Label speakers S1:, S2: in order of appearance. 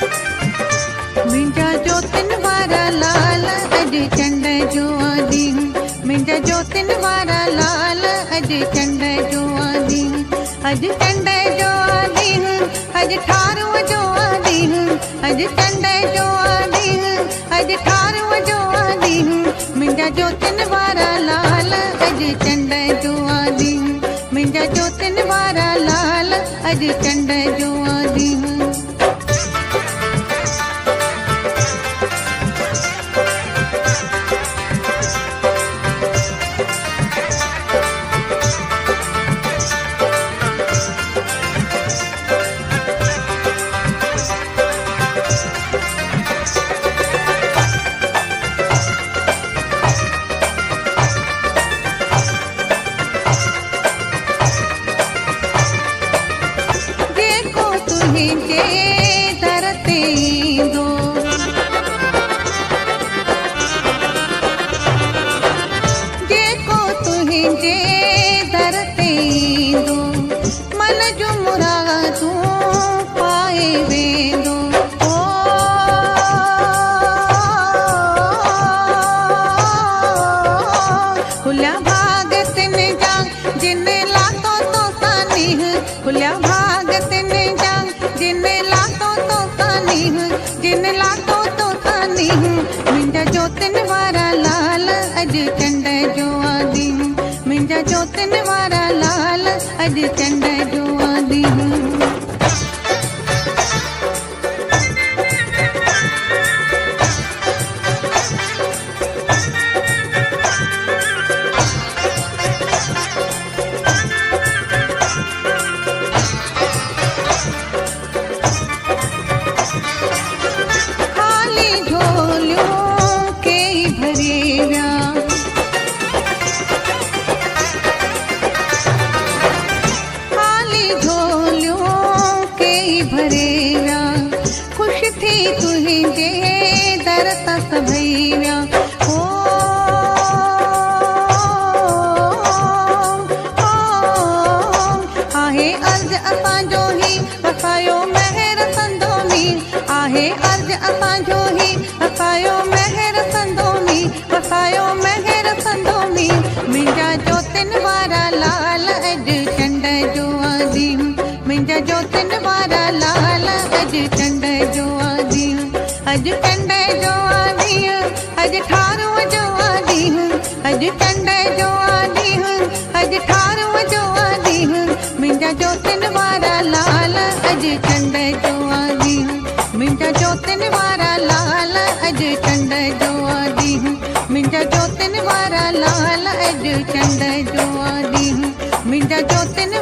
S1: मिंजा जोतिन वारा लाल अॼु चंड जो ॾींहुं मिंजा जोतिन वारा लाल अॼु चंड जो ॾींहुं अॼु चंड जो ॾींहुं अॼु ठारूं जो ॾींहुं अॼु चंड जो ॾींहुं अॼु ठारूं जो ॾींहुं मिंजा जोतिन वारा लाल अॼु चंड जो ॾींहुं मिंजा जोतिन वारा लाल अॼु चंड जो ॾींहुं मिंजा जोतिन वारा लाल अॼु चंड जो ॾींहुं मिंजा जोतिन वारा लाल अॼु चंड जो ॾींहुं खुश थी तुंहिंजे दर तक भैया हो आहे अर्ज़ असांजो ही वसायो महर संदोनी आहे अर्ज़ असांजो ही वसायो महर संदोनी वसायो महर संदोनी मिंजा जोतिन वारा लाल अॼु चंड जो ॾींहुं मिंजा जोतिन वारा लाल अॼु चंड जो ॾींहुं अॼु चंड जो ॾींहुं अॼु ठारूं जो ॾींहुं अॼु चंड जो ॾींहुं अॼु ठारूं जो ॾींहुं मिंजा जोतिन वारा लाल अॼु चंड जो ॾींहुं मिंजा जोतिन वारा लाल अॼु चंड जो ॾींहुं मिंजा जोतिन वारा लाल अॼु चंड जो ॾींहुं मिंजा जोतिन